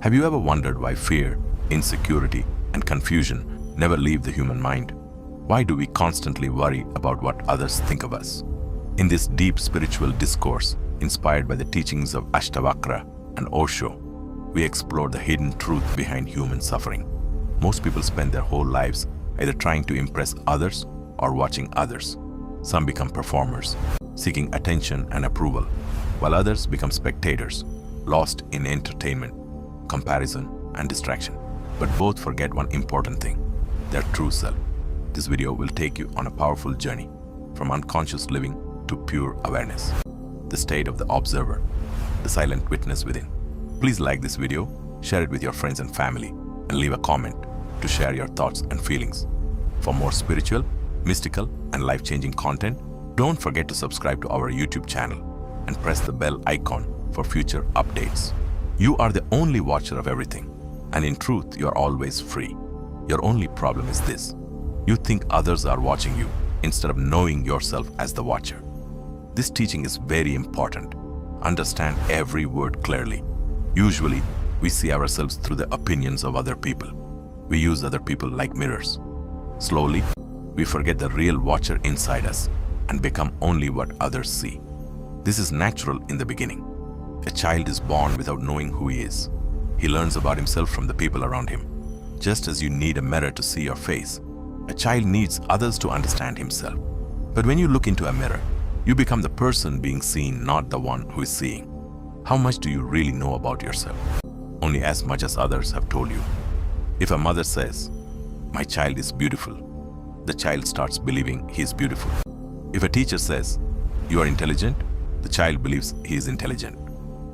Have you ever wondered why fear, insecurity, and confusion never leave the human mind? Why do we constantly worry about what others think of us? In this deep spiritual discourse, inspired by the teachings of Ashtavakra and Osho, we explore the hidden truth behind human suffering. Most people spend their whole lives either trying to impress others or watching others. Some become performers, seeking attention and approval, while others become spectators, lost in entertainment, comparison, and distraction. But both forget one important thing: their true self. This video will take you on a powerful journey from unconscious living to pure awareness, the state of the observer, the silent witness within. Please like this video, share it with your friends and family, and leave a comment to share your thoughts and feelings. For more spiritual, mystical, and life-changing content, don't forget to subscribe to our YouTube channel and press the bell icon for future updates. You are the only watcher of everything, and in truth, you are always free. Your only problem is this: you think others are watching you instead of knowing yourself as the watcher. This teaching is very important. Understand every word clearly. Usually, we see ourselves through the opinions of other people. We use other people like mirrors. Slowly, we forget the real watcher inside us and become only what others see. This is natural in the beginning. A child is born without knowing who he is. He learns about himself from the people around him. Just as you need a mirror to see your face, a child needs others to understand himself. But when you look into a mirror, you become the person being seen, not the one who is seeing. How much do you really know about yourself? Only as much as others have told you. If a mother says, "My child is beautiful," the child starts believing he is beautiful. If a teacher says, "You are intelligent," the child believes he is intelligent.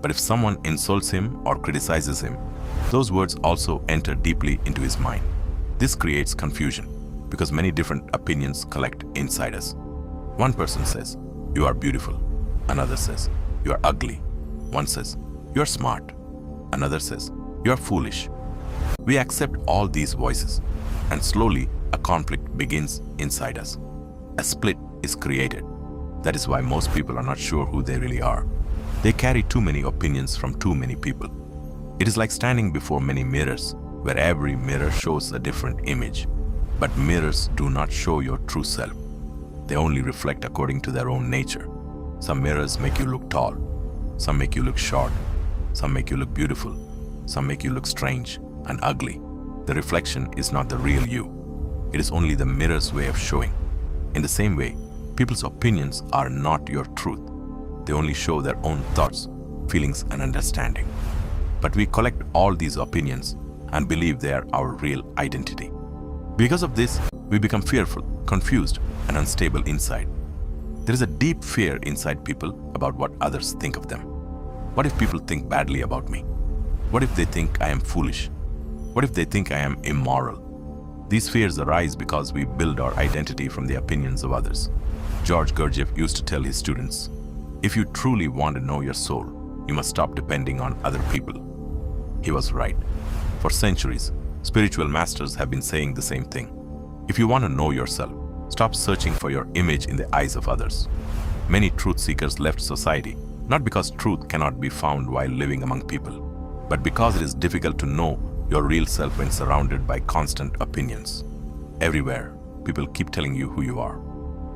But if someone insults him or criticizes him, those words also enter deeply into his mind. This creates confusion because many different opinions collect inside us. One person says, "You are beautiful." Another says, "You are ugly." One says, "You are smart." Another says, "You are foolish." We accept all these voices, and slowly a conflict begins inside us. A split is created. That is why most people are not sure who they really are. They carry too many opinions from too many people. It is like standing before many mirrors, where every mirror shows a different image. But mirrors do not show your true self. They only reflect according to their own nature. Some mirrors make you look tall. Some make you look short. Some make you look beautiful. Some make you look strange and ugly. The reflection is not the real you. It is only the mirror's way of showing. In the same way, people's opinions are not your truth. They only show their own thoughts, feelings, and understanding. But we collect all these opinions and believe they are our real identity. Because of this, we become fearful, confused, and unstable inside. There is a deep fear inside people about what others think of them. What if people think badly about me? What if they think I am foolish? What if they think I am immoral? These fears arise because we build our identity from the opinions of others. George Gurdjieff used to tell his students, "If you truly want to know your soul, you must stop depending on other people." He was right. For centuries, spiritual masters have been saying the same thing. If you want to know yourself, stop searching for your image in the eyes of others. Many truth seekers left society, not because truth cannot be found while living among people, but because it is difficult to know your real self when surrounded by constant opinions. Everywhere, people keep telling you who you are.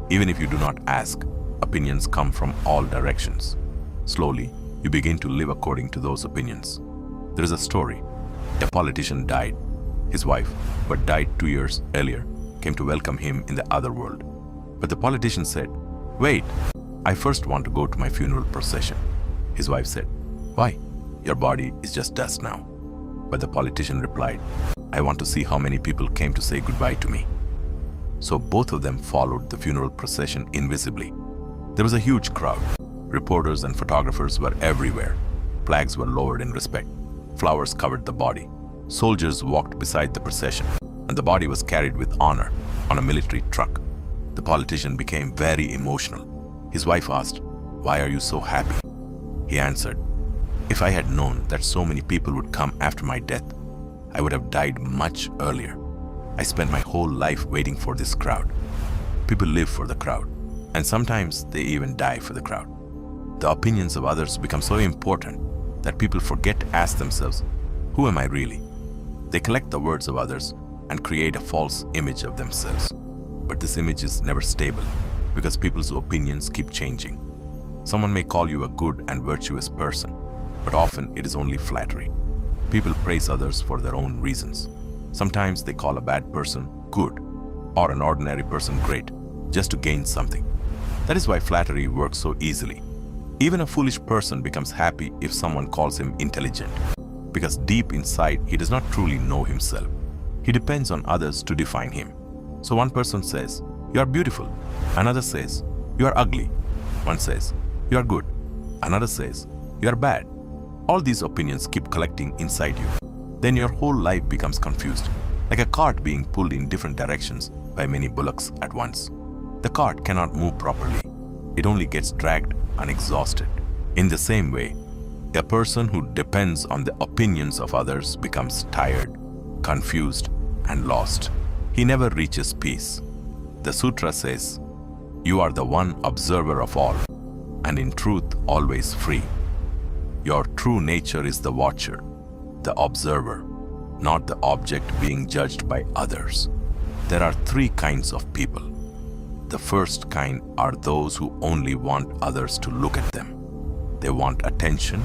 Even if you do not ask, opinions come from all directions. Slowly, you begin to live according to those opinions. There is a story. A politician died. His wife, who had died 2 years earlier, came to welcome him in the other world. But the politician said, "Wait, I first want to go to my funeral procession." His wife said, "Why? Your body is just dust now." But the politician replied, "I want to see how many people came to say goodbye to me." So both of them followed the funeral procession invisibly. There was a huge crowd. Reporters and photographers were everywhere. Flags were lowered in respect. Flowers covered the body. Soldiers walked beside the procession, and the body was carried with honor on a military truck. The politician became very emotional. His wife asked, "Why are you so happy?" He answered, "If I had known that so many people would come after my death, I would have died much earlier. I spent my whole life waiting for this crowd." People live for the crowd, and sometimes they even die for the crowd. The opinions of others become so important that people forget to ask themselves, Who am I really? They collect the words of others and create a false image of themselves. But this image is never stable because people's opinions keep changing. Someone may call you a good and virtuous person, but often it is only flattery. People praise others for their own reasons. Sometimes they call a bad person good or an ordinary person great just to gain something. That is why flattery works so easily. Even a foolish person becomes happy if someone calls him intelligent, because deep inside he does not truly know himself. He depends on others to define him. So one person says, "You are beautiful." Another says, "You are ugly." One says, "You are good." Another says, "You are bad." All these opinions keep collecting inside you. Then your whole life becomes confused, like a cart being pulled in different directions by many bullocks at once. The cart cannot move properly. It only gets dragged and exhausted. In the same way, a person who depends on the opinions of others becomes tired, confused, and lost. He never reaches peace. The sutra says, "You are the one observer of all, and in truth always free." Your true nature is the watcher, the observer, not the object being judged by others. There are three kinds of people. The first kind are those who only want others to look at them. They want attention,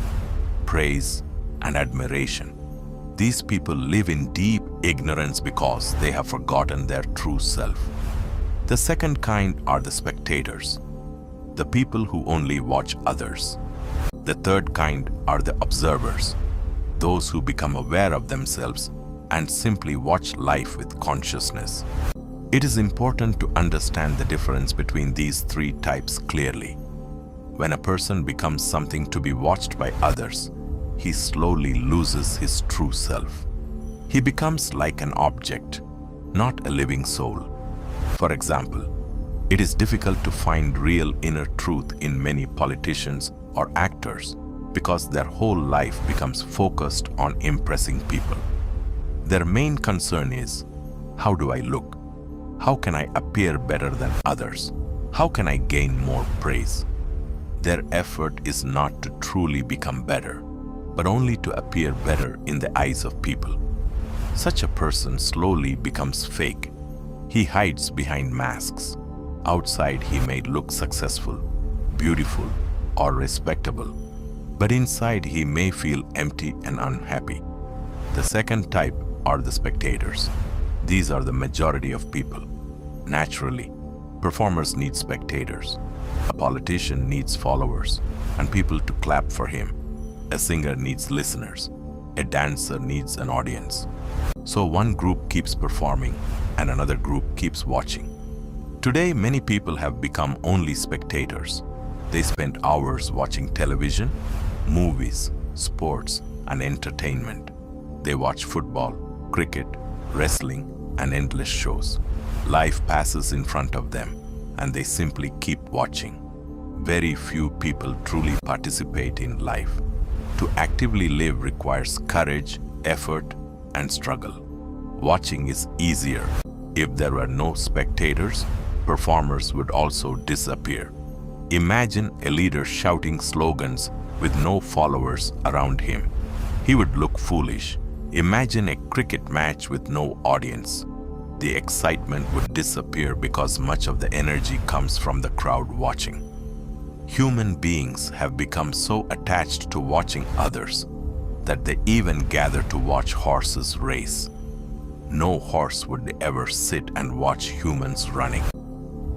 praise, and admiration. These people live in deep ignorance because they have forgotten their true self. The second kind are the spectators, the people who only watch others. The third kind are the observers, those who become aware of themselves and simply watch life with consciousness. It is important to understand the difference between these three types clearly. When a person becomes something to be watched by others, he slowly loses his true self. He becomes like an object, not a living soul. For example, it is difficult to find real inner truth in many politicians or actors because their whole life becomes focused on impressing people. Their main concern is, how do I look? How can I appear better than others? How can I gain more praise? Their effort is not to truly become better, but only to appear better in the eyes of people. Such a person slowly becomes fake. He hides behind masks. Outside he may look successful, beautiful, or respectable, but inside he may feel empty and unhappy. The second type are the spectators. These are the majority of people. Naturally, performers need spectators. A politician needs followers and people to clap for him. A singer needs listeners. A dancer needs an audience. So one group keeps performing and another group keeps watching. Today, many people have become only spectators. They spend hours watching television, movies, sports, and entertainment. They watch football, cricket, wrestling, and endless shows. Life passes in front of them, and they simply keep watching. Very few people truly participate in life. To actively live requires courage, effort, and struggle. Watching is easier. If there were no spectators, performers would also disappear. Imagine a leader shouting slogans with no followers around him. He would look foolish. Imagine a cricket match with no audience. The excitement would disappear because much of the energy comes from the crowd watching. Human beings have become so attached to watching others that they even gather to watch horses race. No horse would ever sit and watch humans running,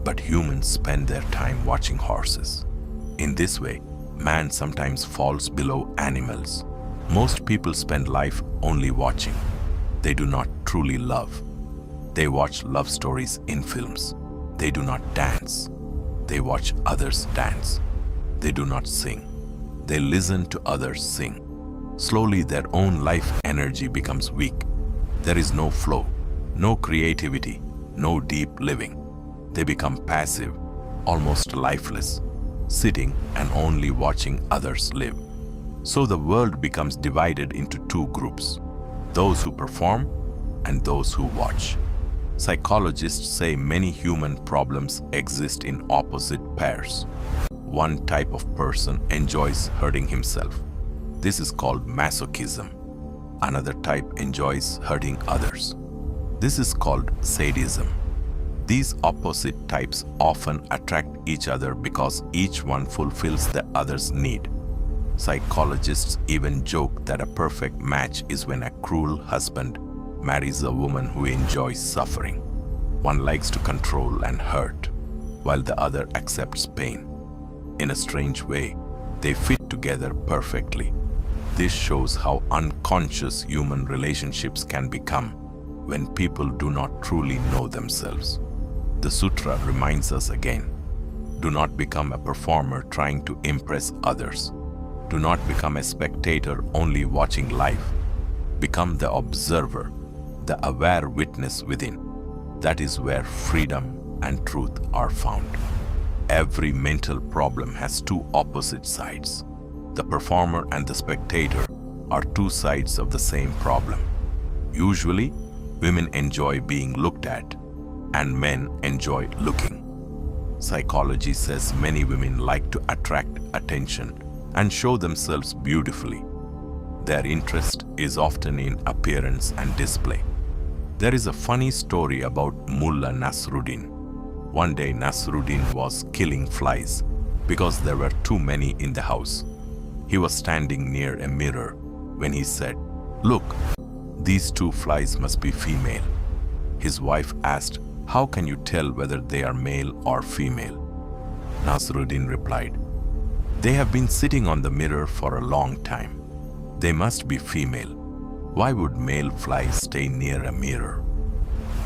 but humans spend their time watching horses. In this way, man sometimes falls below animals. Most people spend life only watching. They do not truly love. They watch love stories in films. They do not dance. They watch others dance. They do not sing. They listen to others sing. Slowly their own life energy becomes weak. There is no flow, no creativity, no deep living. They become passive, almost lifeless, sitting and only watching others live. So the world becomes divided into two groups, those who perform and those who watch. Psychologists say many human problems exist in opposite pairs. One type of person enjoys hurting himself. This is called masochism. Another type enjoys hurting others. This is called sadism. These opposite types often attract each other because each one fulfills the other's need. Psychologists even joke that a perfect match is when a cruel husband marries a woman who enjoys suffering. One likes to control and hurt, while the other accepts pain. In a strange way, they fit together perfectly. This shows how unconscious human relationships can become when people do not truly know themselves. The sutra reminds us again, do not become a performer trying to impress others. Do not become a spectator only watching life. Become the observer, the aware witness within. That is where freedom and truth are found. Every mental problem has two opposite sides. The performer and the spectator are two sides of the same problem. Usually, women enjoy being looked at, and men enjoy looking. Psychology says many women like to attract attention and show themselves beautifully. Their interest is often in appearance and display. There is a funny story about Mullah Nasruddin. One day Nasruddin was killing flies because there were too many in the house. He was standing near a mirror when he said, "Look, these two flies must be female." His wife asked, "How can you tell whether they are male or female?" Nasruddin replied, "They have been sitting on the mirror for a long time. They must be female. Why would male flies stay near a mirror?"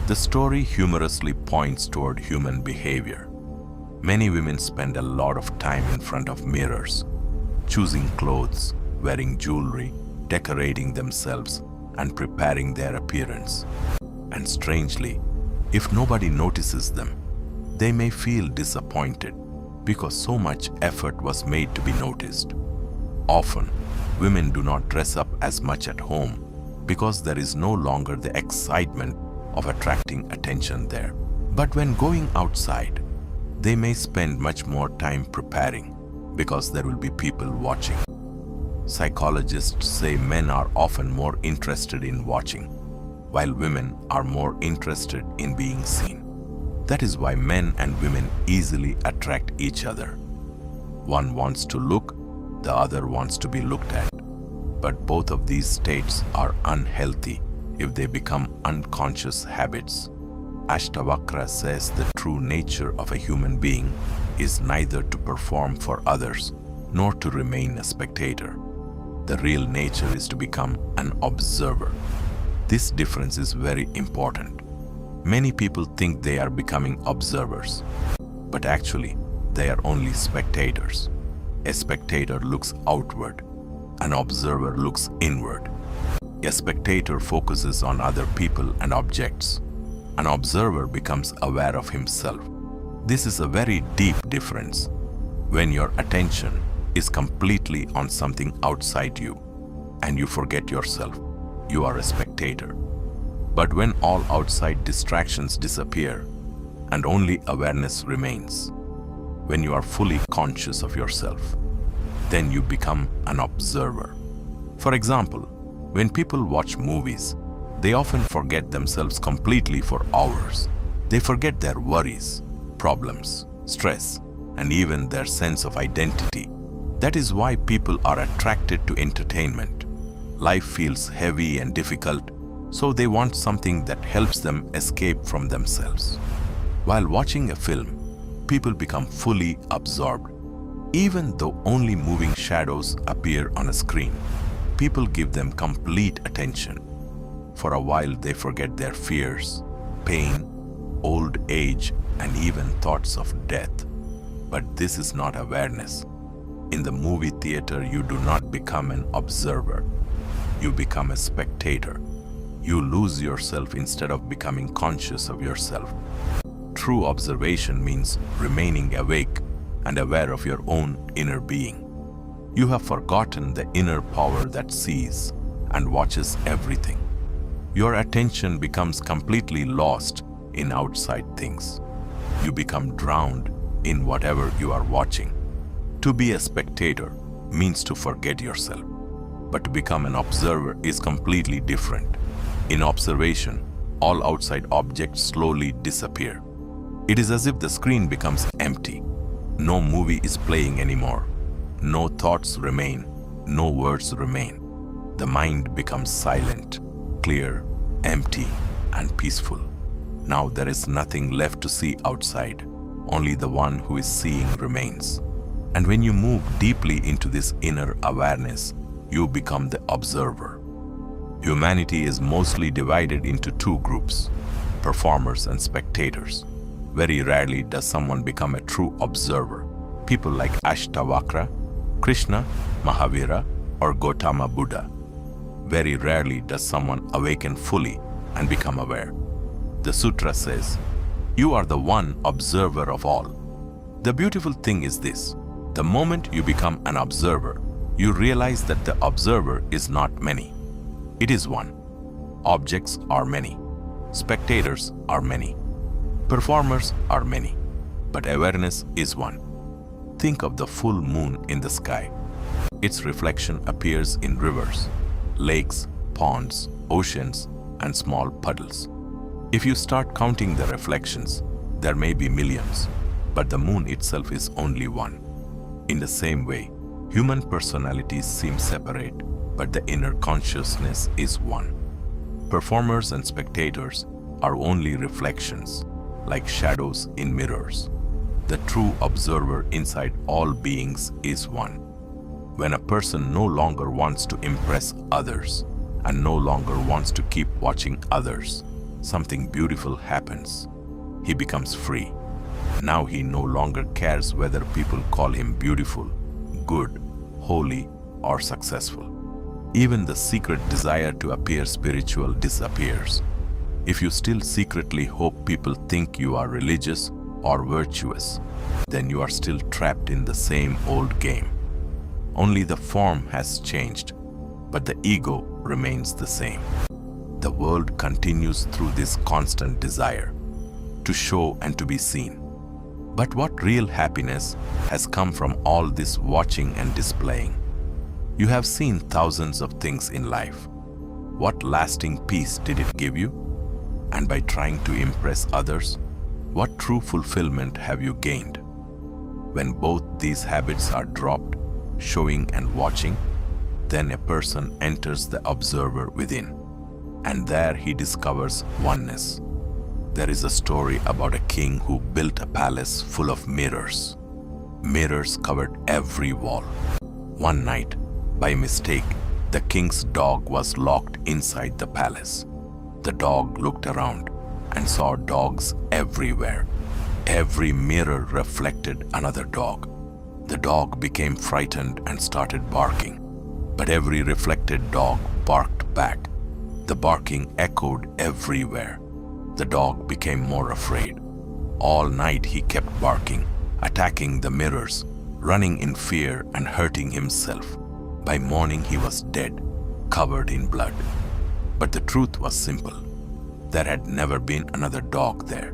The story humorously points toward human behavior. Many women spend a lot of time in front of mirrors, choosing clothes, wearing jewelry, decorating themselves, and preparing their appearance. And strangely, if nobody notices them, they may feel disappointed because so much effort was made to be noticed. Often, women do not dress up as much at home because there is no longer the excitement of attracting attention there. But when going outside, they may spend much more time preparing because there will be people watching. Psychologists say men are often more interested in watching, while women are more interested in being seen. That is why men and women easily attract each other. One wants to look, the other wants to be looked at. But both of these states are unhealthy if they become unconscious habits. Ashtavakra says the true nature of a human being is neither to perform for others nor to remain a spectator. The real nature is to become an observer. This difference is very important. Many people think they are becoming observers, but actually they are only spectators. A spectator looks outward, an observer looks inward. A spectator focuses on other people and objects. An observer becomes aware of himself. This is a very deep difference. When your attention is completely on something outside you and you forget yourself, you are a spectator. But when all outside distractions disappear and only awareness remains, when you are fully conscious of yourself, then you become an observer. For example, when people watch movies, they often forget themselves completely for hours. They forget their worries, problems, stress, and even their sense of identity. That is why people are attracted to entertainment. Life feels heavy and difficult, so they want something that helps them escape from themselves. While watching a film, people become fully absorbed. Even though only moving shadows appear on a screen, people give them complete attention. For a while they forget their fears, pain, old age, and even thoughts of death. But this is not awareness. In the movie theater, you do not become an observer. You become a spectator. You lose yourself instead of becoming conscious of yourself. True observation means remaining awake and aware of your own inner being. You have forgotten the inner power that sees and watches everything. Your attention becomes completely lost in outside things. You become drowned in whatever you are watching. To be a spectator means to forget yourself. But to become an observer is completely different. In observation, all outside objects slowly disappear. It is as if the screen becomes empty. No movie is playing anymore. No thoughts remain. No words remain. The mind becomes silent, clear, empty, and peaceful. Now there is nothing left to see outside. Only the one who is seeing remains. And when you move deeply into this inner awareness, you become the observer. Humanity is mostly divided into two groups, performers and spectators. Very rarely does someone become a true observer. People like Ashtavakra, Krishna, Mahavira, or Gautama Buddha. Very rarely does someone awaken fully and become aware. The sutra says, "You are the one observer of all." The beautiful thing is this: the moment you become an observer, you realize that the observer is not many. It is one. Objects are many. Spectators are many. Performers are many. But awareness is one. Think of the full moon in the sky. Its reflection appears in rivers, lakes, ponds, oceans, and small puddles. If you start counting the reflections, there may be millions, but the moon itself is only one. In the same way, human personalities seem separate, but the inner consciousness is one. Performers and spectators are only reflections, like shadows in mirrors. The true observer inside all beings is one. When a person no longer wants to impress others and no longer wants to keep watching others, something beautiful happens. He becomes free. Now he no longer cares whether people call him beautiful, good, holy, or successful. Even the secret desire to appear spiritual disappears. If you still secretly hope people think you are religious or virtuous, then you are still trapped in the same old game. Only the form has changed, but the ego remains the same. The world continues through this constant desire to show and to be seen. But what real happiness has come from all this watching and displaying? You have seen thousands of things in life. What lasting peace did it give you? And by trying to impress others, what true fulfillment have you gained? When both these habits are dropped, showing and watching, then a person enters the observer within, and there he discovers oneness. There is a story about a king who built a palace full of mirrors. Mirrors covered every wall. One night, by mistake, the king's dog was locked inside the palace. The dog looked around and saw dogs everywhere. Every mirror reflected another dog. The dog became frightened and started barking, but every reflected dog barked back. The barking echoed everywhere. The dog became more afraid. All night he kept barking, attacking the mirrors, running in fear and hurting himself. By morning he was dead, covered in blood. But the truth was simple. There had never been another dog there.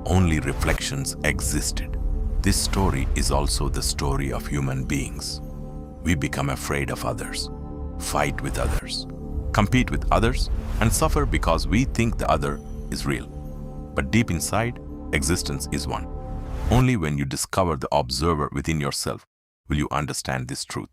Only reflections existed. This story is also the story of human beings. We become afraid of others, fight with others, compete with others, and suffer because we think the other is real. But deep inside, existence is one. Only when you discover the observer within yourself will you understand this truth.